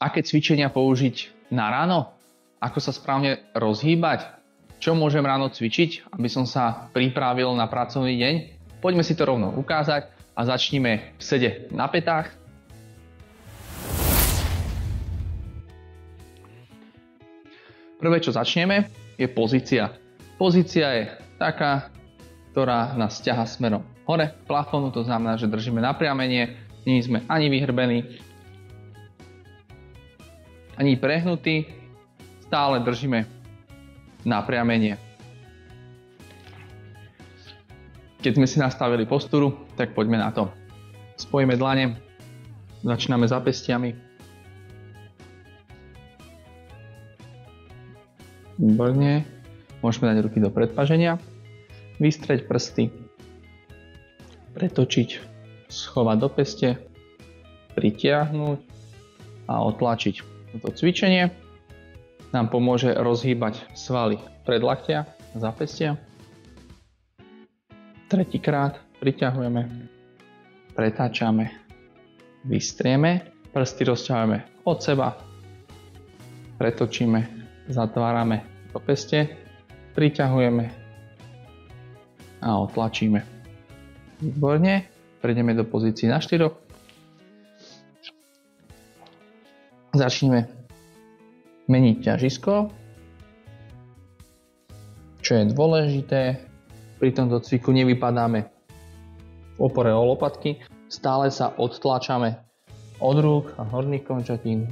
Aké cvičenia použiť na ráno? Ako sa správne rozhýbať? Čo môžem ráno cvičiť, aby som sa pripravil na pracovný deň? Poďme si to rovno ukázať a začnime v sede na pätách. Prvé, čo začneme, je pozícia. Pozícia je taká, ktorá nás ťaha smerom hore k plafónu, to znamená, že držíme napriamenie, nie sme ani vyhrbení, ani prehnutí, stále držíme napriamenie. Keď sme si nastavili posturu, tak poďme na to. Spojíme dlane, začíname zápestiami. Výborne. Môžeme dať ruky do predpaženia, vystrieť prsty, pretočiť, schovať do peste, pritiahnuť a otlačiť. Toto cvičenie nám pomôže rozhýbať svaly predlaktia, zápestia. Tretíkrát priťahujeme, pretáčame, vystrieme, prsty rozťahujeme od seba, pretočíme, zatvárame do peste, priťahujeme a otlačíme. Výborne, prejdeme do pozícií na štyroch. Začneme meniť ťažisko, čo je dôležité. Pri tomto cviku nevypadáme v opore o lopatky, stále sa odtlačame od rúk a horných končatín.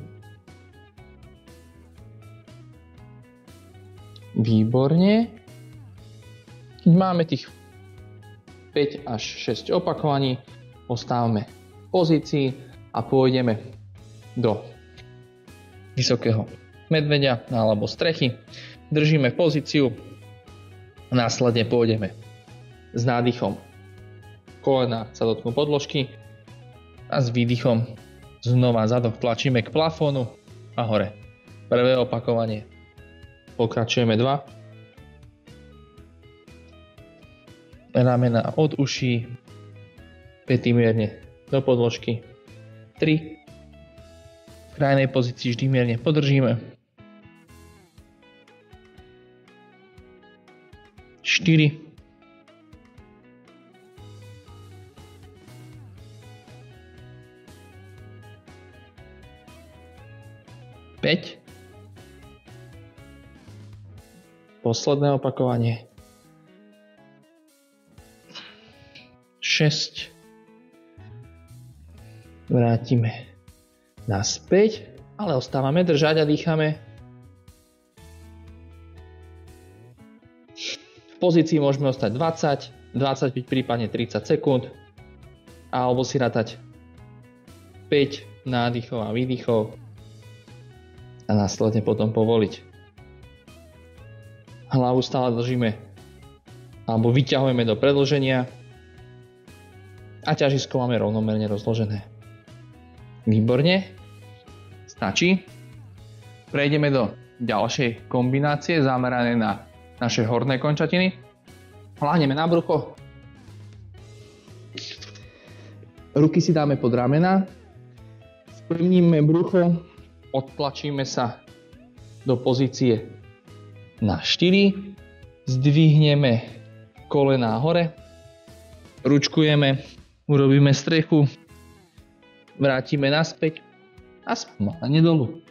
Výborne. Keď máme tých 5 až 6 opakovaní, ostávame v pozícii a pôjdeme do vysokého medveďa alebo strechy. Držíme pozíciu, následne pôjdeme s nádychom. Kolena sa dotknú podložky a s výdychom znova zadok tlačíme k plafónu a hore. Prvé opakovanie. Pokračujeme 2. Ramena od uší, päty mierne do podložky. 3. V krajnej pozícii vždy mierne podržíme. 4. 5. Posledné opakovanie. 6. Vrátime naspäť, ale ostávame držať a dýchame. V pozícii môžeme ostať 20, 25, prípadne 30 sekúnd, alebo si rátať 5 nádychov a výdychov a následne potom povoliť. Hlavu stále držíme alebo vyťahujeme do predĺženia a ťažisko máme rovnomerne rozložené. Výborne. Stačí. Prejdeme do ďalšej kombinácie zamerané na naše horné končatiny. Láhneme na brucho. Ruky si dáme pod ramena. Spevníme brucho. Odtlačíme sa do pozície na 4, zdvihneme kolená hore, ručkujeme, urobíme strechu, vrátime naspäť a spomalene dolu.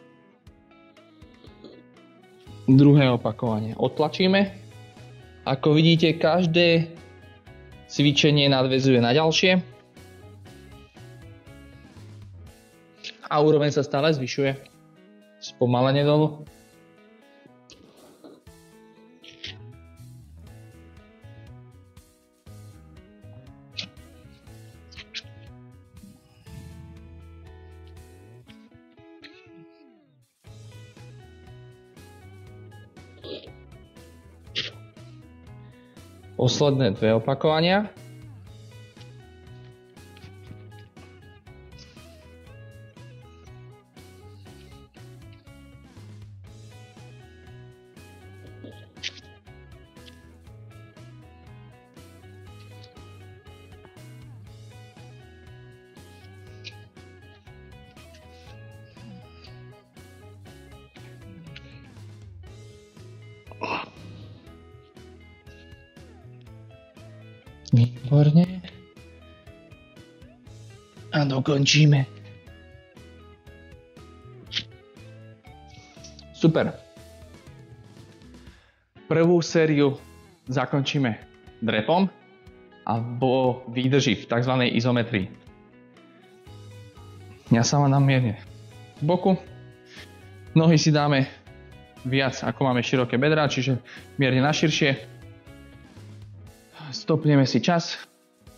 Druhé opakovanie. Odtlačíme. Ako vidíte, každé cvičenie nadväzuje na ďalšie a úroveň sa stále zvyšuje. Spomalene dolu. Posledné 2 opakovania. Výborne. A dokončíme. Super. Prvú sériu zakončíme drepom a po výdrži v tzv. Izometrii. Ja sa vám dám mierne z boku. Nohy si dáme viac, ako máme široké bedrá, čiže mierne na širšie. Stopneme si čas.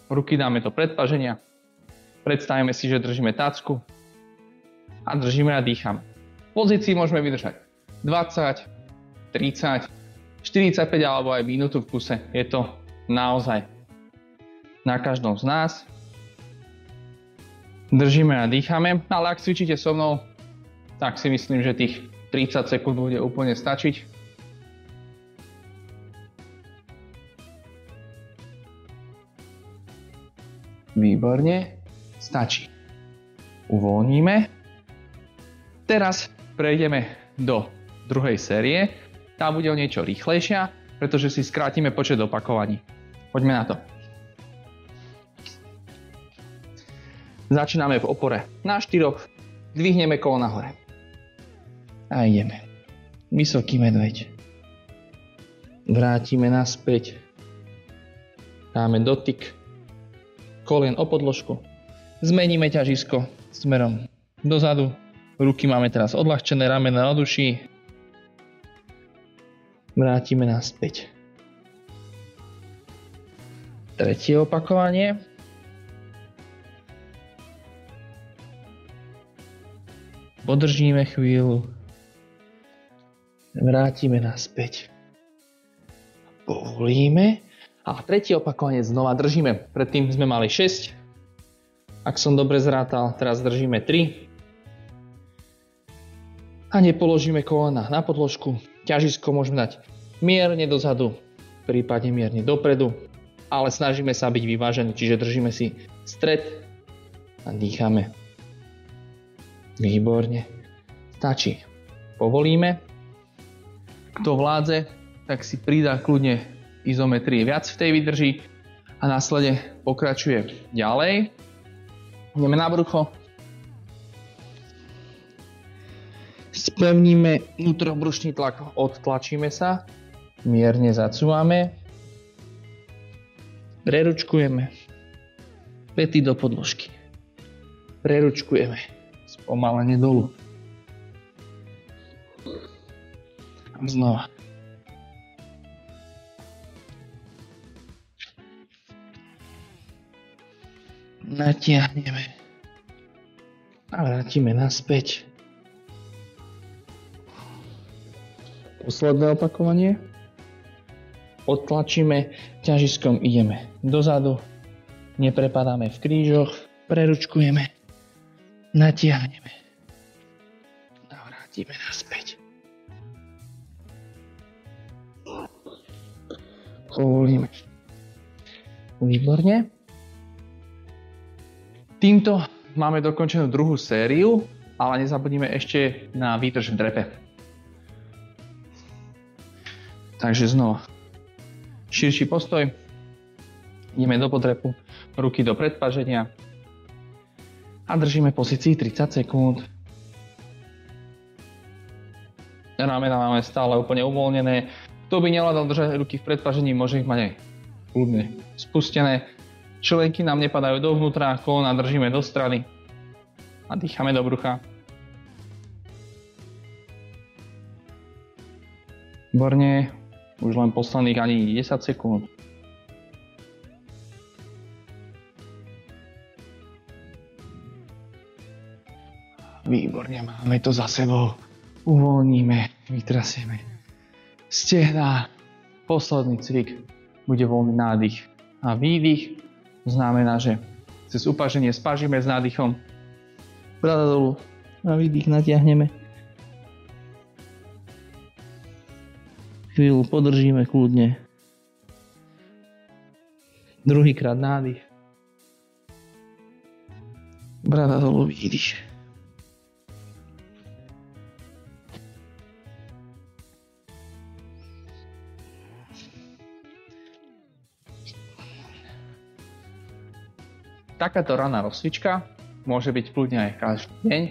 Ruky dáme do predpaženia. Predstavíme si, že držíme tácku a držíme a dýchame. V pozícii môžeme vydržať 20, 30, 45 alebo aj minútu v kuse. Je to naozaj na každom z nás. Držíme a dýchame, ale ak cvičíte so mnou, tak si myslím, že tých 30 sekúnd bude úplne stačiť. Výborne, stačí. Uvoľníme. Teraz prejdeme do druhej série. Tá bude o niečo rýchlejšia, pretože si skrátime počet opakovaní. Poďme na to. Začíname v opore na štyroch, dvihneme kolena hore. A ideme. Vysoký medveď. Vrátime naspäť. Dáme dotyk kolien o podložku. Zmeníme ťažisko smerom dozadu. Ruky máme teraz odľahčené, ramena od uší. Vrátime naspäť. Tretie opakovanie. Podržíme chvíľu. Vrátime naspäť. Povolíme. A tretie opakovanie znova držíme. Predtým sme mali 6. Ak som dobre zrátal, teraz držíme 3. A nepoložíme kolena na podložku. Ťažisko môžeme dať mierne dozadu, prípadne mierne dopredu. Ale snažíme sa byť vyvážení, čiže držíme si stred a dýchame. Výborne. Stačí. Povolíme. Kto vládze, tak si pridá kľudne izometrie viac v tej výdrži a následne pokračuje ďalej. Ideme na brucho. Spevníme vnútrobrušný tlak, odtlačíme sa, mierne zacúvame, preručkujeme, pety do podložky, preručkujeme, spomalenie dolu. A znova. Natiahneme a vrátime naspäť. Posledné opakovanie. Odtlačíme, ťažiskom ideme dozadu, neprepadáme v krížoch, preručkujeme, natiahneme a vrátime naspäť. Povolíme. Výborne. Týmto máme dokončenú druhú sériu, ale nezabudnime ešte na výdrž v drepe. Takže znova. Širší postoj. Ideme do podrepu, ruky do predpaženia a držíme pozícii 30 sekúnd. Ramena máme stále úplne uvoľnené. Kto by nevládal držať ruky v predpažení, môže ich mať aj kľudne spustené. Členky nám nepadajú dovnútra, kolena držíme do strany a dýchame do brucha. Výborne, už len posledných ani 10 sekúnd. Výborne, máme to za sebou. Uvoľníme, vytrasieme stehná. Posledný cvik bude voľný nádych a výdych. Znamená, že cez upáženie spážime s nádychom. Brada dolu a výdych natiahneme. Chvíľu podržíme kľudne. Druhýkrát nádych. Brada dolu, výdych. Takáto ranná rozcvička môže byť kľudne aj každý deň,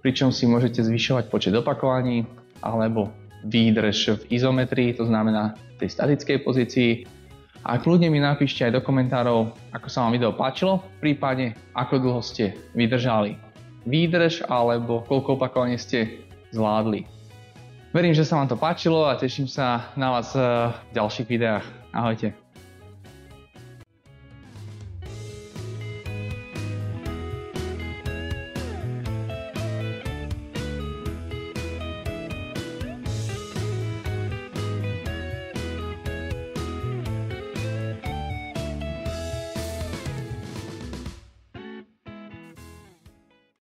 pričom si môžete zvyšovať počet opakovaní alebo výdrž v izometrii, to znamená v tej statickej pozícii. A kľudne mi napíšte aj do komentárov, ako sa vám video páčilo, prípadne ako dlho ste vydržali výdrž alebo koľko opakovaní ste zvládli. Verím, že sa vám to páčilo a teším sa na vás v ďalších videách. Ahojte.